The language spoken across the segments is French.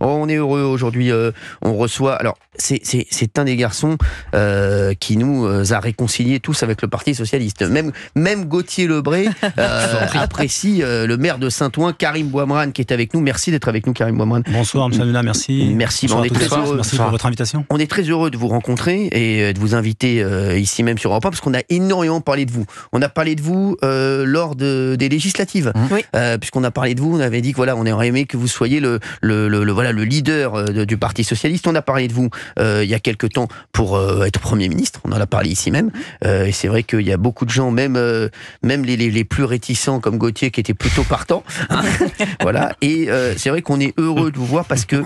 On est heureux aujourd'hui. On reçoit. Alors, c'est un des garçons qui nous a réconciliés tous avec le Parti socialiste. Même Gauthier Lebray apprécie le maire de Saint-Ouen, Karim Bouamrane, qui est avec nous. Merci d'être avec nous, Karim Bouamrane. Bonsoir, M. Hanouna, merci. Merci. Bonsoir On est très heureux. Merci pour votre invitation. On est très heureux de vous rencontrer et de vous inviter ici même sur Europe 1 parce qu'on a énormément parlé de vous. On a parlé de vous lors des législatives, puisqu'on a parlé de vous. On avait dit que voilà, on aurait aimé que vous soyez le leader du Parti socialiste. On a parlé de vous il y a quelque temps pour être Premier ministre. On en a parlé ici même. Et c'est vrai qu'il y a beaucoup de gens, même les plus réticents comme Gauthier, qui étaient plutôt partants. Hein. Voilà. Et c'est vrai qu'on est heureux de vous voir parce que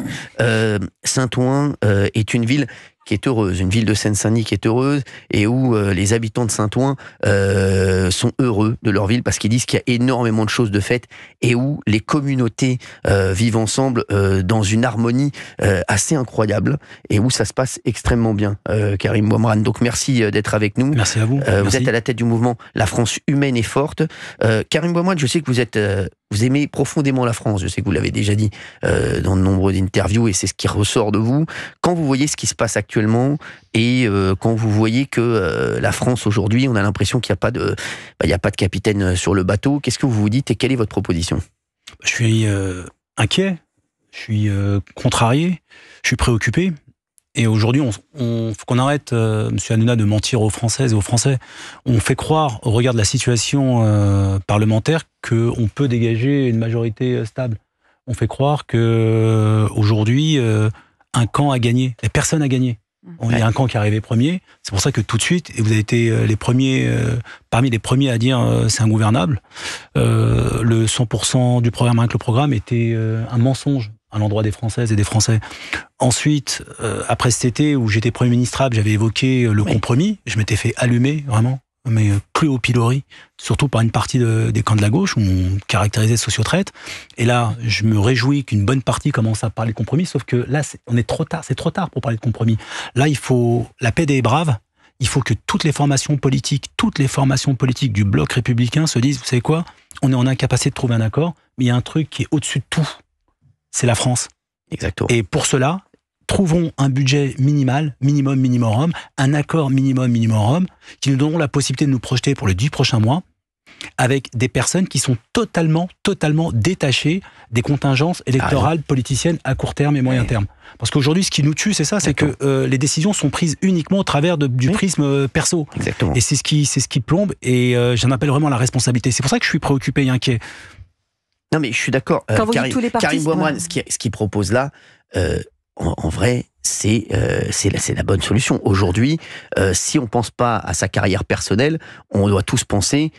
Saint-Ouen est une ville qui est heureuse, une ville de Seine-Saint-Denis qui est heureuse et où les habitants de Saint-Ouen sont heureux de leur ville parce qu'ils disent qu'il y a énormément de choses de faites et où les communautés vivent ensemble dans une harmonie assez incroyable et où ça se passe extrêmement bien, Karim Bouamrane. Donc merci d'être avec nous. Merci à vous. Vous êtes à la tête du mouvement La France humaine et forte. Karim Bouamrane, je sais que vous aimez profondément la France, je sais que vous l'avez déjà dit dans de nombreuses interviews et c'est ce qui ressort de vous. Quand vous voyez ce qui se passe actuellement et quand vous voyez que la France aujourd'hui, on a l'impression qu'il n'y a pas de capitaine sur le bateau, qu'est-ce que vous vous dites et quelle est votre proposition? Je suis inquiet, je suis contrarié, je suis préoccupé. Et aujourd'hui, faut qu'on arrête, M. Hanouna, de mentir aux Françaises et aux Français. On fait croire, au regard de la situation parlementaire, qu'on peut dégager une majorité stable. On fait croire qu'aujourd'hui, un camp a gagné. Et personne n'a gagné. Il y a un camp qui est arrivé premier. C'est pour ça que tout de suite, et vous avez été les premiers, parmi les premiers à dire c'est ingouvernable, le 100% du programme, rien que le programme, était un mensonge à l'endroit des Françaises et des Français. Ensuite, après cet été où j'étais Premier ministrable, j'avais évoqué le compromis. Je m'étais fait allumer, vraiment, mais plus au pilori, surtout par une partie des camps de la gauche, où on caractérisait sociotraite. Et là, je me réjouis qu'une bonne partie commence à parler de compromis, sauf que là, on est trop tard, c'est trop tard pour parler de compromis. Là, la paix des braves, il faut que toutes les formations politiques du bloc républicain se disent, vous savez quoi, on est en incapacité de trouver un accord, mais il y a un truc qui est au-dessus de tout. C'est la France. Exactement. Et pour cela, trouvons un budget minimum, un accord minimum, qui nous donneront la possibilité de nous projeter pour les 10 prochains mois, avec des personnes qui sont totalement détachées des contingences électorales politiciennes à court terme et moyen terme. Parce qu'aujourd'hui, ce qui nous tue, c'est ça, c'est que les décisions sont prises uniquement au travers du prisme perso. Exactement. Et c'est ce qui plombe, et j'en appelle vraiment la responsabilité. C'est pour ça que je suis préoccupé et inquiet. Non mais je suis d'accord. Karim Bouamrane, ce qu'il propose là, en vrai, c'est la bonne solution. Aujourd'hui, si on pense pas à sa carrière personnelle, on doit tous penser,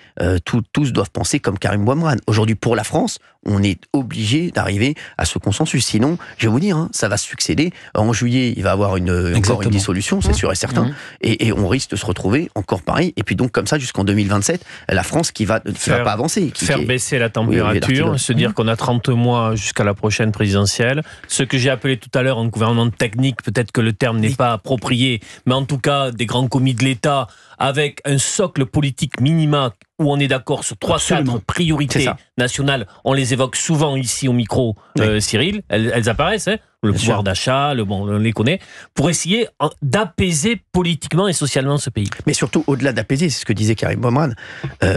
tous doivent penser comme Karim Bouamrane. Aujourd'hui, pour la France, on est obligé d'arriver à ce consensus. Sinon, je vais vous dire, ça va se succéder. En juillet, il va y avoir encore une dissolution, c'est sûr et certain. Et on risque de se retrouver encore pareil. Et puis donc, comme ça, jusqu'en 2027, la France qui va pas avancer. Faire baisser la température, se dire qu'on a 30 mois jusqu'à la prochaine présidentielle. Ce que j'ai appelé tout à l'heure un gouvernement technique, peut-être que le terme n'est pas approprié, mais en tout cas, des grands commis de l'État avec un socle politique minima où on est d'accord sur 3-4 priorités nationales. On les évoque souvent ici au micro, Cyril. Elles apparaissent, le pouvoir d'achat, on les connaît, pour essayer d'apaiser politiquement et socialement ce pays. Mais surtout, au-delà d'apaiser, c'est ce que disait Karim Bouamrane,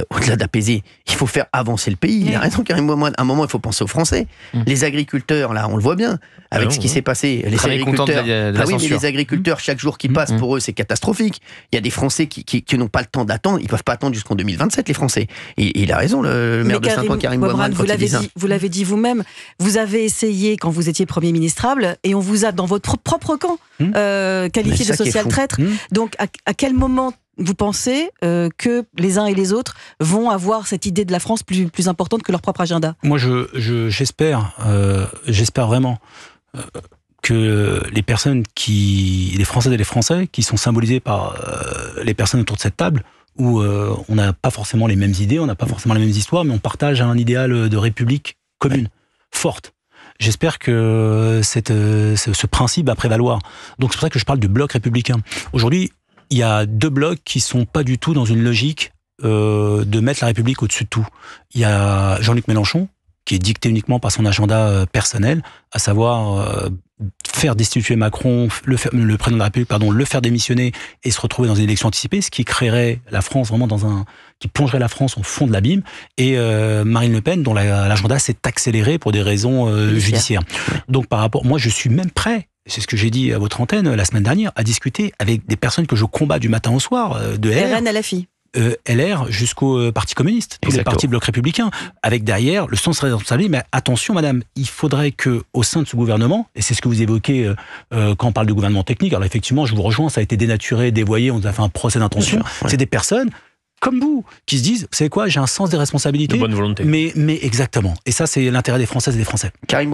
au-delà d'apaiser, il faut faire avancer le pays. Il a raison, Karim Bouamrane. À un moment, il faut penser aux Français. Les agriculteurs, là, on le voit bien, avec ce qui s'est passé. Les agriculteurs, mais les agriculteurs, chaque jour qui passe, pour eux, c'est catastrophique. Il y a des Français qui n'ont pas le temps d'attendre. Ils ne peuvent pas attendre jusqu'en 2027, les Français. Et il a raison, le maire de Saint-Ouen, Karim Bouamrane. Vous l'avez dit vous-même, vous avez essayé quand vous étiez Premier ministrable et on vous a, dans votre propre camp, qualifié de social traître. Donc, à quel moment vous pensez que les uns et les autres vont avoir cette idée de la France plus importante que leur propre agenda? Moi, j'espère vraiment que les personnes les Françaises et les Français, qui sont symbolisés par les personnes autour de cette table, où on n'a pas forcément les mêmes idées, on n'a pas forcément les mêmes histoires, mais on partage un idéal de république commune, forte. J'espère que ce principe va prévaloir. Donc c'est pour ça que je parle du bloc républicain. Aujourd'hui, il y a deux blocs qui ne sont pas du tout dans une logique de mettre la République au-dessus de tout. Il y a Jean-Luc Mélenchon, qui est dicté uniquement par son agenda personnel, à savoir faire destituer Macron, le président de la République, le faire démissionner et se retrouver dans une élection anticipée, ce qui créerait la France vraiment qui plongerait la France au fond de l'abîme, et Marine Le Pen, dont l'agenda s'est accéléré pour des raisons judiciaires. Donc par rapport, moi je suis même prêt, c'est ce que j'ai dit à votre antenne la semaine dernière, à discuter avec des personnes que je combats du matin au soir, de RN à la fille. LR jusqu'au Parti communiste, tous les partis de bloc républicain, avec derrière le sens de responsabilité. Mais attention, madame, il faudrait que au sein de ce gouvernement, et c'est ce que vous évoquez quand on parle de gouvernement technique, alors effectivement, je vous rejoins, ça a été dénaturé, dévoyé, on nous a fait un procès d'intention. C'est des personnes comme vous, qui se disent, vous savez quoi, j'ai un sens des responsabilités. De bonne volonté. Mais exactement. Et ça, c'est l'intérêt des Françaises et des Français. Karim